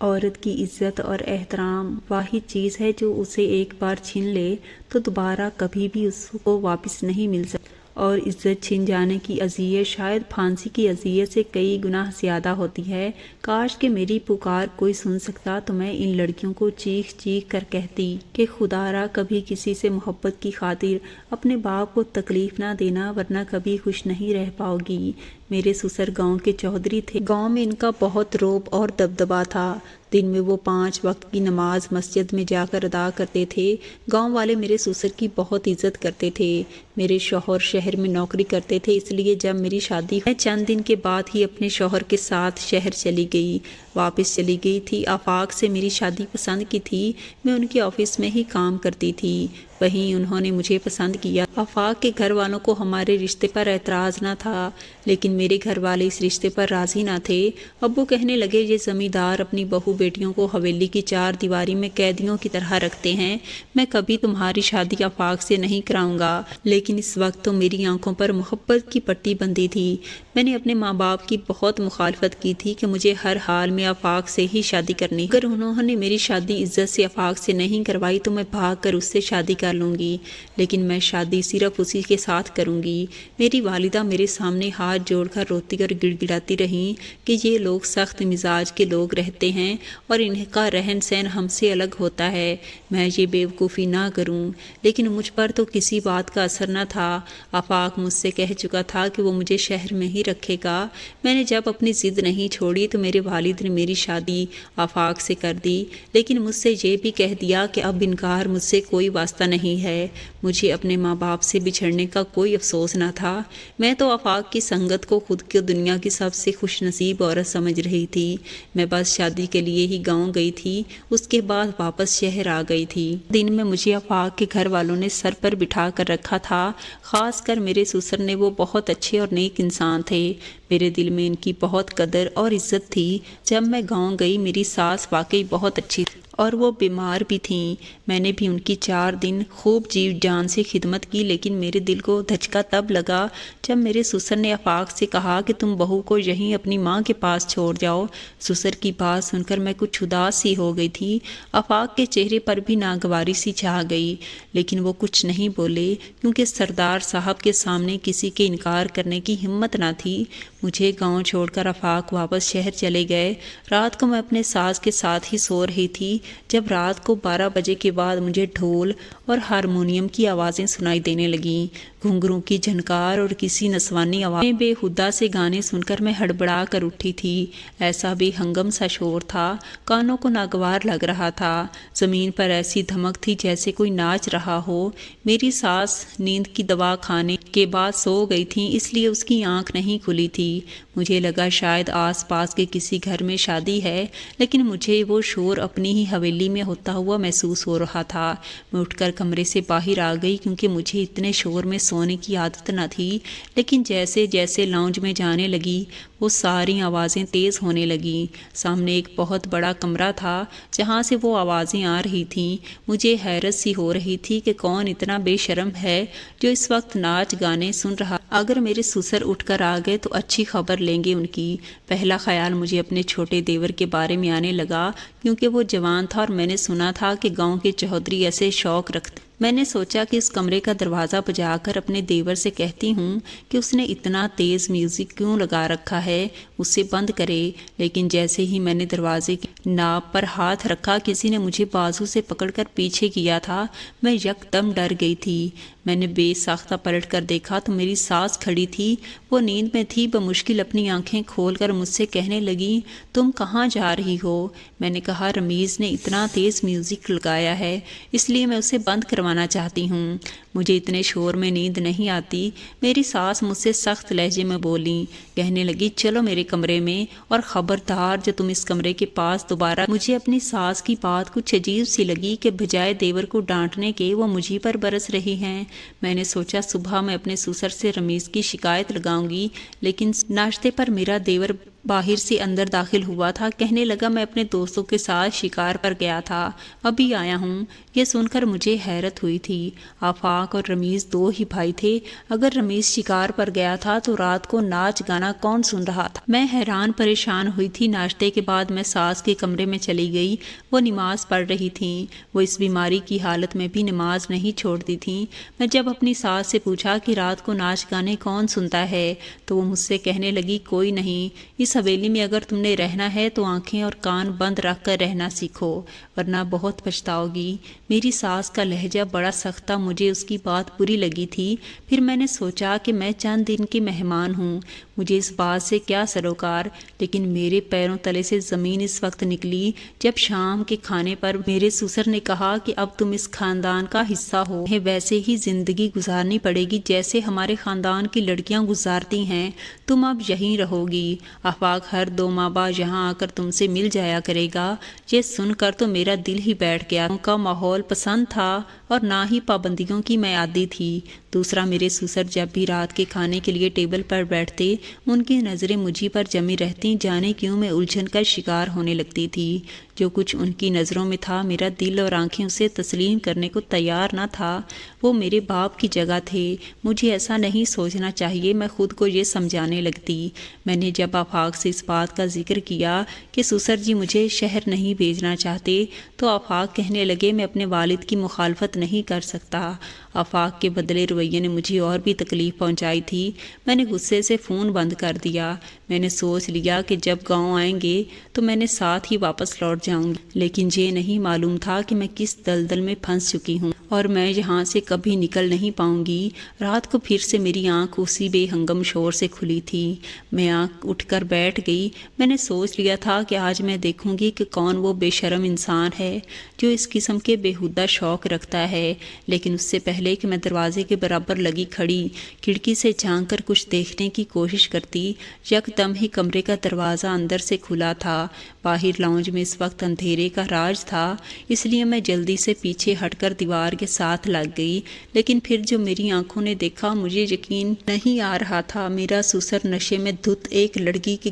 عورت کی عزت اور احترام واحد چیز ہے جو اسے ایک بار چھین لے تو دوبارہ کبھی بھی اس کو واپس نہیں مل سکتی، اور عزت چھن جانے کی اذیت شاید پھانسی کی اذیت سے کئی گنا زیادہ ہوتی ہے۔ کاش کہ میری پکار کوئی سن سکتا تو میں ان لڑکیوں کو چیخ چیخ کر کہتی کہ خدا را کبھی کسی سے محبت کی خاطر اپنے باپ کو تکلیف نہ دینا، ورنہ کبھی خوش نہیں رہ پاؤ گی۔ میرے سسر گاؤں کے چودھری تھے۔ گاؤں میں ان کا بہت رعب اور دبدبہ تھا۔ دن میں وہ 5 وقت کی نماز مسجد میں جا کر ادا کرتے تھے۔ گاؤں والے میرے سسر کی بہت عزت کرتے تھے۔ میرے شوہر شہر میں نوکری کرتے تھے، اس لیے جب میری شادی میں چند دن کے بعد ہی اپنے شوہر کے ساتھ شہر چلی گئی، واپس چلی گئی تھی۔ آفاق سے میری شادی پسند کی تھی، میں ان کے آفس میں ہی کام کرتی تھی، وہیں انہوں نے مجھے پسند کیا۔ آفاق کے گھر والوں کو ہمارے رشتے پر اعتراض نہ تھا، لیکن میرے گھر والے اس رشتے پر راضی نہ تھے۔ ابو کہنے لگے یہ زمیندار اپنی بہو بیٹیوں کو حویلی کی 4 دیواری میں قیدیوں کی طرح رکھتے ہیں، میں کبھی تمہاری شادی آفاق سے نہیں کراؤں گا۔ لیکن اس وقت تو میری آنکھوں پر محبت کی پٹی بندھی تھی۔ میں نے اپنے ماں باپ کی بہت مخالفت کی تھی کہ مجھے ہر حال میں آفاق سے ہی شادی کرنی، اگر انہوں نے میری شادی عزت سے آفاق سے نہیں کروائی تو میں بھاگ کر اس سے شادی کر لوں گی، لیکن میں شادی صرف اسی کے ساتھ کروں گی۔ میری والدہ میرے سامنے ہاتھ جوڑ کر روتی اور گڑ گڑاتی رہیں کہ یہ لوگ سخت مزاج کے لوگ رہتے ہیں اور ان کا رہن سہن ہم سے الگ ہوتا ہے، میں یہ بیوقوفی نہ کروں۔ لیکن مجھ پر تو کسی بات کا اثر نہ تھا۔ آفاق مجھ سے کہہ چکا تھا کہ وہ مجھے شہر میں ہی رکھے گا۔ میں نے جب اپنی ضد نہیں چھوڑی تو میرے والد نے میری شادی آفاق سے کر دی، لیکن مجھ سے یہ بھی کہہ دیا کہ اب انکار مجھ سے کوئی واسطہ نہیں ہے۔ مجھے اپنے ماں باپ سے بچھڑنے کا کوئی افسوس نہ تھا۔ میں تو آفاق کی سنگت کو خود کی دنیا کی سب سے خوش نصیب عورت سمجھ رہی تھی۔ میں بس شادی کے لیے ہی گاؤں گئی تھی، اس کے بعد واپس شہر آ گئی تھی۔ دن میں مجھے آفاق کے گھر والوں نے سر پر بٹھا کر رکھا تھا، خاص کر میرے سسر نے، وہ بہت اچھے اور نیک انسان تھے۔ میرے دل میں ان کی بہت قدر اور عزت تھی۔ جب میں گاؤں گئی میری ساس واقعی بہت اچھی تھی اور وہ بیمار بھی تھیں۔ میں نے بھی ان کی 4 دن خوب جی جان سے خدمت کی، لیکن میرے دل کو دھچکا تب لگا جب میرے سسر نے آفاق سے کہا کہ تم بہو کو یہیں اپنی ماں کے پاس چھوڑ جاؤ۔ سسر کی بات سن کر میں کچھ اداس سی ہو گئی تھی۔ آفاق کے چہرے پر بھی ناگواری سی چھا گئی، لیکن وہ کچھ نہیں بولے کیونکہ سردار صاحب کے سامنے کسی کے انکار کرنے کی ہمت نہ تھی۔ مجھے گاؤں چھوڑ کر آفاق واپس شہر چلے گئے۔ رات کو میں اپنے ساس کے ساتھ ہی سو رہی تھی جب رات کو 12 بجے کے بعد مجھے ڈھول اور ہارمونیم کی آوازیں سنائی دینے لگیں، گھنگروں کی جھنکار اور کسی نسوانی آواز۔ میں بے ہدا سے گانے سن کر میں ہڑبڑا کر اٹھی تھی۔ ایسا بے ہنگم سا شور تھا، کانوں کو ناگوار لگ رہا تھا۔ زمین پر ایسی دھمک تھی جیسے کوئی ناچ رہا ہو۔ میری ساس نیند کی دوا کھانے کے بعد سو گئی تھی، اس لیے اس کی آنکھ نہیں کھلی تھی۔ مجھے لگا شاید آس پاس کے کسی گھر میں شادی ہے، لیکن مجھے وہ شور اپنی ہی حویلی میں ہوتا ہوا محسوس ہو رہا تھا۔ میں اٹھ کر کمرے سے باہر آ گئی کیونکہ مجھے اتنے شور میں سونے کی عادت نہ تھی، لیکن جیسے جیسے لاؤنج میں جانے لگی وہ ساری آوازیں تیز ہونے لگیں۔ سامنے ایک بہت بڑا کمرہ تھا جہاں سے وہ آوازیں آ رہی تھیں۔ مجھے حیرت سی ہو رہی تھی کہ کون اتنا بے شرم ہے جو اس وقت ناچ گانے سن رہا۔ اگر میرے سسر اٹھ کر آ گئے تو اچھی خبر لیں گے ان کی۔ پہلا خیال مجھے اپنے چھوٹے دیور کے بارے میں آنے لگا کیونکہ وہ جوان تھا اور میں نے سنا تھا کہ گاؤں کے چودھری ایسے شوق رکھتے۔ میں نے سوچا کہ اس کمرے کا دروازہ بجا کر اپنے دیور سے کہتی ہوں کہ اس نے اتنا تیز میوزک کیوں لگا رکھا ہے، اسے بند کرے۔ لیکن جیسے ہی میں نے دروازے کی ناب پر ہاتھ رکھا کسی نے مجھے بازو سے پکڑ کر پیچھے کیا تھا۔ میں یکدم ڈر گئی تھی۔ میں نے بے ساختہ پلٹ کر دیکھا تو میری ساس کھڑی تھی، وہ نیند میں تھی۔ بمشکل اپنی آنکھیں کھول کر مجھ سے کہنے لگی تم کہاں جا رہی ہو؟ میں نے کہا رمیز نے اتنا تیز میوزک لگایا ہے اس لیے میں اسے بند کروانا چاہتی ہوں، مجھے اتنے شور میں نیند نہیں آتی۔ میری ساس مجھ سے سخت لہجے میں بولی، کہنے لگی چلو میرے کمرے میں، اور خبردار جو تم اس کمرے کے پاس دوبارہ۔ مجھے اپنی ساس کی بات کچھ عجیب سی لگی کہ بجائے دیور کو ڈانٹنے کے وہ مجھے پر برس رہی ہیں۔ میں نے سوچا صبح میں اپنے سسر سے رمیز کی شکایت لگاؤں گی، لیکن ناشتے پر میرا دیور باہر سے اندر داخل ہوا تھا۔ کہنے لگا میں اپنے دوستوں کے ساتھ شکار پر گیا تھا، ابھی آیا ہوں۔ یہ سن کر مجھے حیرت ہوئی تھی۔ آفاق اور رمیز دو ہی بھائی تھے۔ اگر رمیز شکار پر گیا تھا تو رات کو ناچ گانا کون سن رہا تھا؟ میں حیران پریشان ہوئی تھی۔ ناشتے کے بعد میں ساس کے کمرے میں چلی گئی۔ وہ نماز پڑھ رہی تھیں۔ وہ اس بیماری کی حالت میں بھی نماز نہیں چھوڑتی تھیں۔ میں جب اپنی ساس سے پوچھا کہ رات کو ناچ گانے کون سنتا ہے تو وہ مجھ سے کہنے لگی کوئی نہیں، اس حویلی میں اگر تم نے رہنا ہے تو آنکھیں اور کان بند رکھ کر رہنا سیکھو ورنہ بہت پچھتاؤ گی۔ میری ساس کا لہجہ بڑا سخت تھا، مجھے اس کی بات بری لگی تھی۔ پھر میں نے سوچا کہ میں چند دن کی مہمان ہوں، مجھے اس بات سے کیا سروکار، لیکن میرے پیروں تلے سے زمین اس وقت نکلی جب شام کے کھانے پر میرے سسر نے کہا کہ اب تم اس خاندان کا حصہ ہو، تمہیں ویسے ہی زندگی گزارنی پڑے گی جیسے ہمارے خاندان کی لڑکیاں گزارتی ہیں، تم اب یہیں رہو گی۔ آفاق ہر 2 ماہ بعد یہاں آ کر تم سے مل جایا کرے گا۔ یہ سن کر تو میرا دل ہی بیٹھ گیا۔ ان کا ماحول پسند تھا اور نہ ہی پابندیوں کی میں عادی تھی۔ دوسرا، میرے سسر جب بھی رات کے کھانے کے لیے ٹیبل پر بیٹھتے ان کی نظریں مجھی پر جمی رہتی، جانے کیوں میں الجھن کا شکار ہونے لگتی تھی۔ جو کچھ ان کی نظروں میں تھا میرا دل اور آنکھیں اسے تسلیم کرنے کو تیار نہ تھا۔ وہ میرے باپ کی جگہ تھے، مجھے ایسا نہیں سوچنا چاہیے، میں خود کو یہ سمجھانے لگتی۔ میں نے جب آفاق سے اس بات کا ذکر کیا کہ سسر جی مجھے شہر نہیں بھیجنا چاہتے تو آفاق کہنے لگے میں اپنے والد کی مخالفت نہیں کر سکتا۔ آفاق کے بدلے رویے نے مجھے اور بھی تکلیف پہنچائی تھی۔ میں نے غصے سے فون بند کر دیا۔ میں نے سوچ لیا کہ جب گاؤں آئیں گے تو میں نے ساتھ ہی واپس لوٹ جاؤں گی، لیکن یہ نہیں معلوم تھا کہ میں کس دلدل میں پھنس چکی ہوں اور میں یہاں سے کبھی نکل نہیں پاؤں گی۔ رات کو پھر سے میری آنکھ اسی بے ہنگم شور سے کھلی تھی۔ میں آنکھ اٹھ کر بیٹھ گئی۔ میں نے سوچ لیا تھا کہ آج میں دیکھوں گی کہ کون وہ بے شرم انسان ہے جو اس قسم کے بےہودہ شوق رکھتا ہے، لیکن اس سے پہلے کہ میں دروازے کے برابر لگی کھڑی کھڑکی سے جھانک کر کچھ دیکھنے کی کوشش کرتی، یکدم ہی کمرے کا دروازہ اندر سے کھلا تھا۔ باہر لاؤنج میں اس وقت اندھیرے کا راج تھا، اس لیے میں جلدی سے پیچھے ہٹ کر دیوار کے ساتھ لگ گئی، لیکن پھر جو میری آنکھوں نے دیکھا مجھے یقین نہیں آ رہا تھا۔ میرا سسر نشے میں دھت ایک لڑکی کے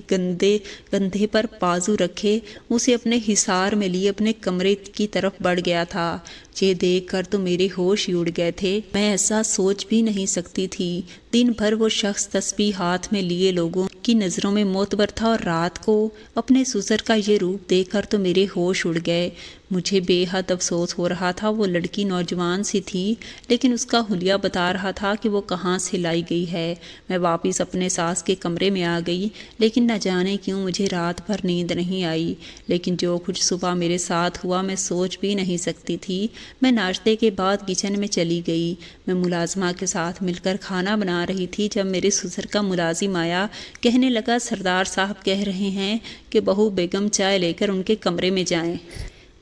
گندھے پر بازو رکھے اسے اپنے حصار میں لیے اپنے کمرے کی طرف بڑھ گیا تھا۔ یہ دیکھ کر تو میرے ہوش ہی اڑ گئے تھے۔ میں ایسا سوچ بھی نہیں سکتی تھی۔ دن بھر وہ شخص تسبیح ہاتھ میں لیے لوگوں کی نظروں میں معتبر تھا اور رات کو اپنے سسر کا یہ روپ دیکھ کر تو میرے ہوش اڑ گئے۔ مجھے بے حد افسوس ہو رہا تھا۔ وہ لڑکی نوجوان سی تھی لیکن اس کا حلیہ بتا رہا تھا کہ وہ کہاں سے لائی گئی ہے۔ میں واپس اپنے ساس کے کمرے میں آ گئی، لیکن نہ جانے کیوں مجھے رات بھر نیند نہیں آئی۔ لیکن جو کچھ صبح میرے ساتھ ہوا میں سوچ بھی نہیں سکتی تھی۔ میں ناشتے کے بعد کچن میں چلی گئی۔ میں ملازمہ کے ساتھ مل کر کھانا بنا رہی تھی جب میرے سسر کا ملازم آیا۔ کہنے لگا سردار صاحب کہہ رہے ہیں کہ بہو بیگم چائے لے کر ان کے کمرے میں جائیں۔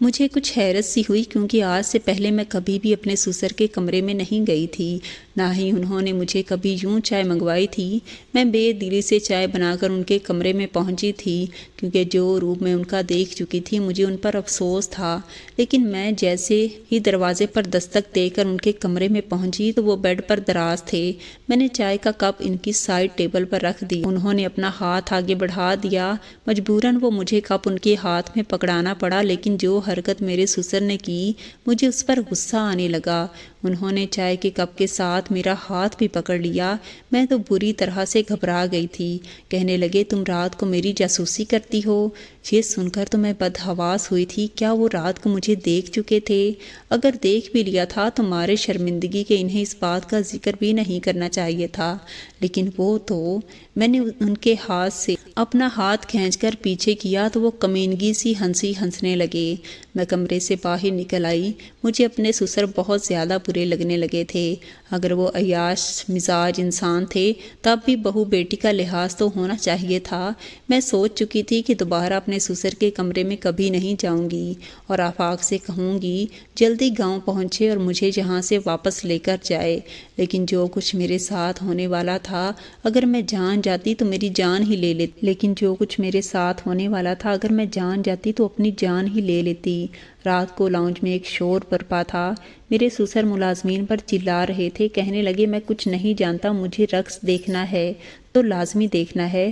مجھے کچھ حیرت سی ہوئی کیونکہ آج سے پہلے میں کبھی بھی اپنے سسر کے کمرے میں نہیں گئی تھی، نہ ہی انہوں نے مجھے کبھی یوں چائے منگوائی تھی۔ میں بے دلی سے چائے بنا کر ان کے کمرے میں پہنچی تھی کیونکہ جو روپ میں ان کا دیکھ چکی تھی مجھے ان پر افسوس تھا، لیکن میں جیسے ہی دروازے پر دستک دے کر ان کے کمرے میں پہنچی تو وہ بیڈ پر دراز تھے۔ میں نے چائے کا کپ ان کی سائڈ ٹیبل پر رکھ دیا۔ انہوں نے اپنا ہاتھ آگے بڑھا دیا، مجبوراً وہ مجھے کپ ان کے ہاتھ میں پکڑانا پڑا، لیکن جو حرکت میرے سسر نے کی مجھے اس پر غصہ آنے لگا۔ انہوں نے چائے کے کپ کے ساتھ میرا ہاتھ بھی پکڑ لیا۔ میں تو بری طرح سے گھبرا گئی تھی۔ کہنے لگے تم رات کو میری جاسوسی کرتی ہو۔ یہ سن کر تو میں بدحواس ہوئی تھی۔ کیا وہ رات کو مجھے دیکھ چکے تھے؟ اگر دیکھ بھی لیا تھا تو مارے شرمندگی کے انہیں اس بات کا ذکر بھی نہیں کرنا چاہیے تھا، لیکن وہ تو میں نے ان کے ہاتھ سے اپنا ہاتھ کھینچ کر پیچھے کیا تو وہ کمینگی سی ہنسی ہنسنے لگے۔ میں کمرے سے باہر نکل آئی۔ مجھے اپنے سسر بہت زیادہ برے لگنے لگے تھے۔ اگر وہ عیاش مزاج انسان تھے تب بھی بہو بیٹی کا لحاظ تو ہونا چاہیے تھا۔ میں سوچ چکی تھی کہ دوبارہ اپنے سسر کے کمرے میں کبھی نہیں جاؤں گی اور آفاق سے کہوں گی جلدی گاؤں پہنچے اور مجھے یہاں سے واپس لے کر جائے، لیکن جو کچھ میرے ساتھ ہونے والا تھا اگر میں جان جاتی تو میری جان ہی لے لیتی تو اپنی جان ہی لے لیتی۔ رات کو لاؤنج میں ایک شور برپا تھا۔ میرے سسر ملازمین پر چلا رہے تھے۔ کہنے لگے میں کچھ نہیں جانتا، مجھے رقص دیکھنا ہے تو لازمی دیکھنا ہے،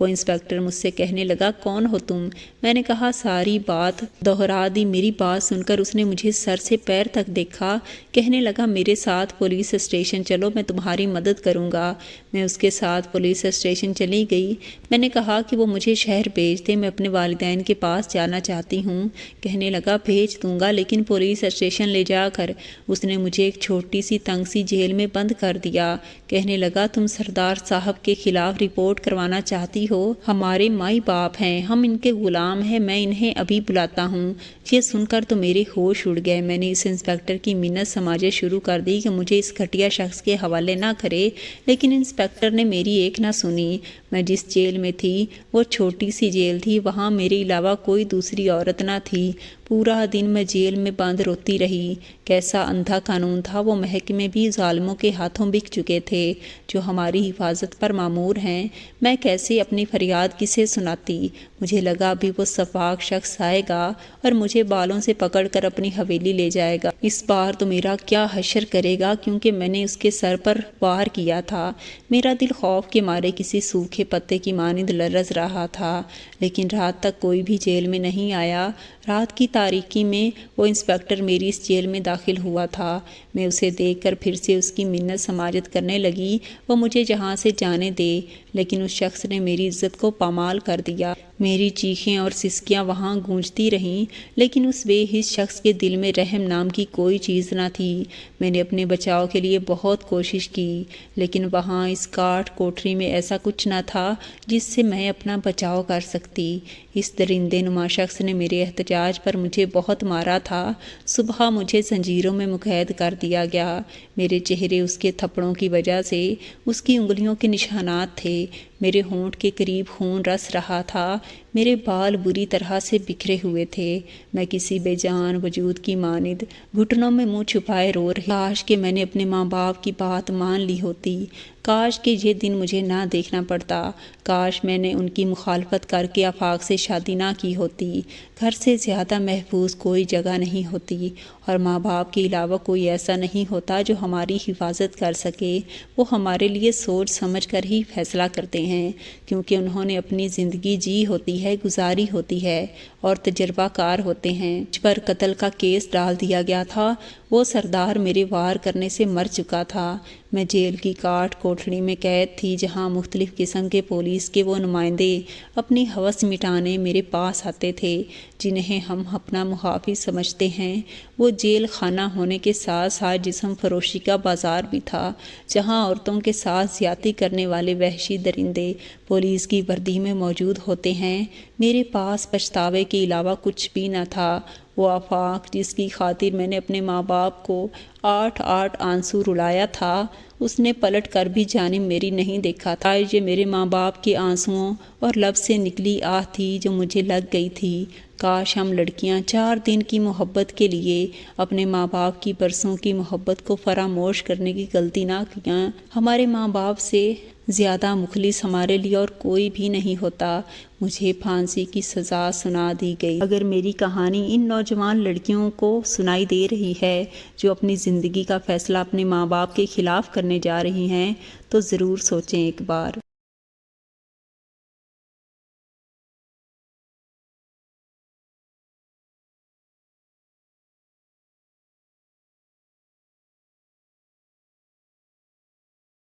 وہ انسپیکٹر مجھ سے کہنے لگا کون ہو تم؟ میں نے کہا ساری بات دہرا دی۔ میری بات سن کر اس نے مجھے سر سے پیر تک دیکھا، کہنے لگا میرے ساتھ پولیس اسٹیشن چلو، میں تمہاری مدد کروں گا۔ میں اس کے ساتھ پولیس اسٹیشن چلی گئی۔ میں نے کہا کہ وہ مجھے شہر بھیج دے، میں اپنے والدین کے پاس جانا چاہتی ہوں۔ کہنے لگا بھیج دوں گا لیکن پولیس اسٹیشن لے جا کر۔ اس نے مجھے ایک چھوٹی سی تنگ سی جیل میں بند کر دیا۔ کہنے لگا تم سردار صاحب کے خلاف رپورٹ کروانا چاہتی ہو؟ ہمارے مائی باپ ہیں، ہم ان کے غلام ہیں، میں انہیں ابھی بلاتا ہوں۔ یہ سن کر تو میرے ہوش اڑ گئے۔ میں نے اس انسپیکٹر کی منت سماجت شروع کر دی کہ مجھے اس گھٹیا شخص کے حوالے نہ کرے، لیکن انسپیکٹر نے میری ایک نہ سنی۔ میں جس جیل میں تھی وہ چھوٹی سی جیل تھی، وہاں میرے علاوہ کوئی دوسری عورت نہ تھی۔ پورا دن میں جیل میں بند روتی رہی۔ کیسا اندھا قانون تھا، وہ محکمے بھی ظالموں کے ہاتھوں بک چکے تھے جو ہماری حفاظت پر مامور ہیں۔ میں کیسے اپنی فریاد کسے سناتی؟ مجھے لگا ابھی وہ سفاک شخص آئے گا اور مجھے بالوں سے پکڑ کر اپنی حویلی لے جائے گا۔ اس بار تو میرا کیا حشر کرے گا، کیونکہ میں نے اس کے سر پر وار کیا تھا۔ میرا دل خوف کے مارے کسی سوکھے پتے کی مانند لرز رہا تھا، لیکن رات تک کوئی بھی جیل میں نہیں آیا۔ رات کی تاریکی میں وہ انسپیکٹر میری اس جیل میں داخل ہوا تھا۔ میں اسے دیکھ کر پھر سے اس کی منت سماجت کرنے لگی، وہ مجھے جہاں سے جانے دے، لیکن اس شخص نے میری عزت کو پامال کر دیا۔ میری چیخیں اور سسکیاں وہاں گونجتی رہیں، لیکن اس بے حس شخص کے دل میں رحم نام کی کوئی چیز نہ تھی۔ میں نے اپنے بچاؤ کے لیے بہت کوشش کی، لیکن وہاں اس کاٹ کوٹری میں ایسا کچھ نہ تھا جس سے میں اپنا بچاؤ کر سکتی۔ اس درندے نما شخص نے میرے احتجاج پر مجھے بہت مارا تھا۔ صبح مجھے زنجیروں میں مقید کر دیا گیا۔ میرے چہرے اس کے تھپڑوں کی وجہ سے اس کی انگلیوں کے نشانات تھے۔ میرے ہونٹ کے قریب خون رس رہا تھا۔ میرے بال بری طرح سے بکھرے ہوئے تھے۔ میں کسی بے جان وجود کی مانند گھٹنوں میں منہ چھپائے رو رہی۔ کاش کہ میں نے اپنے ماں باپ کی بات مان لی ہوتی، کاش کہ یہ دن مجھے نہ دیکھنا پڑتا، کاش میں نے ان کی مخالفت کر کے آفاق سے شادی نہ کی ہوتی۔ گھر سے زیادہ محفوظ کوئی جگہ نہیں ہوتی، اور ماں باپ کے علاوہ کوئی ایسا نہیں ہوتا جو ہماری حفاظت کر سکے۔ وہ ہمارے لیے سوچ سمجھ کر ہی فیصلہ کرتے ہیں، کیونکہ انہوں نے اپنی زندگی جی ہوتی ہے، گزاری ہوتی ہے، اور تجربہ کار ہوتے ہیں۔ مجھ پر قتل کا کیس ڈال دیا گیا تھا۔ وہ سردار میرے وار کرنے سے مر چکا تھا۔ میں جیل کی کاٹ کوٹڑی میں قید تھی، جہاں مختلف قسم کے پولیس کے وہ نمائندے اپنی ہوس مٹانے میرے پاس آتے تھے جنہیں ہم اپنا محافظ سمجھتے ہیں۔ وہ جیل خانہ ہونے کے ساتھ ساتھ جسم فروشی کا بازار بھی تھا، جہاں عورتوں کے ساتھ زیادتی کرنے والے وحشی درندے پولیس کی وردی میں موجود ہوتے ہیں۔ میرے پاس پچھتاوے کے علاوہ کچھ بھی نہ تھا۔ وہ آفاق جس کی خاطر میں نے اپنے ماں باپ کو 8 آنسو رلایا تھا، اس نے پلٹ کر بھی جانب میری نہیں دیکھا تھا۔ یہ میرے ماں باپ کے آنسوؤں اور لب سے نکلی آہ تھی جو مجھے لگ گئی تھی۔ کاش ہم لڑکیاں 4 دن کی محبت کے لیے اپنے ماں باپ کی برسوں کی محبت کو فراموش کرنے کی غلطی نہ کیاں۔ ہمارے ماں باپ سے زیادہ مخلص ہمارے لیے اور کوئی بھی نہیں ہوتا۔ مجھے پھانسی کی سزا سنا دی گئی۔ اگر میری کہانی ان نوجوان لڑکیوں کو سنائی دے رہی ہے جو اپنی زندگی کا فیصلہ اپنے ماں باپ کے خلاف کرنے جا رہی ہیں، تو ضرور سوچیں ایک بار۔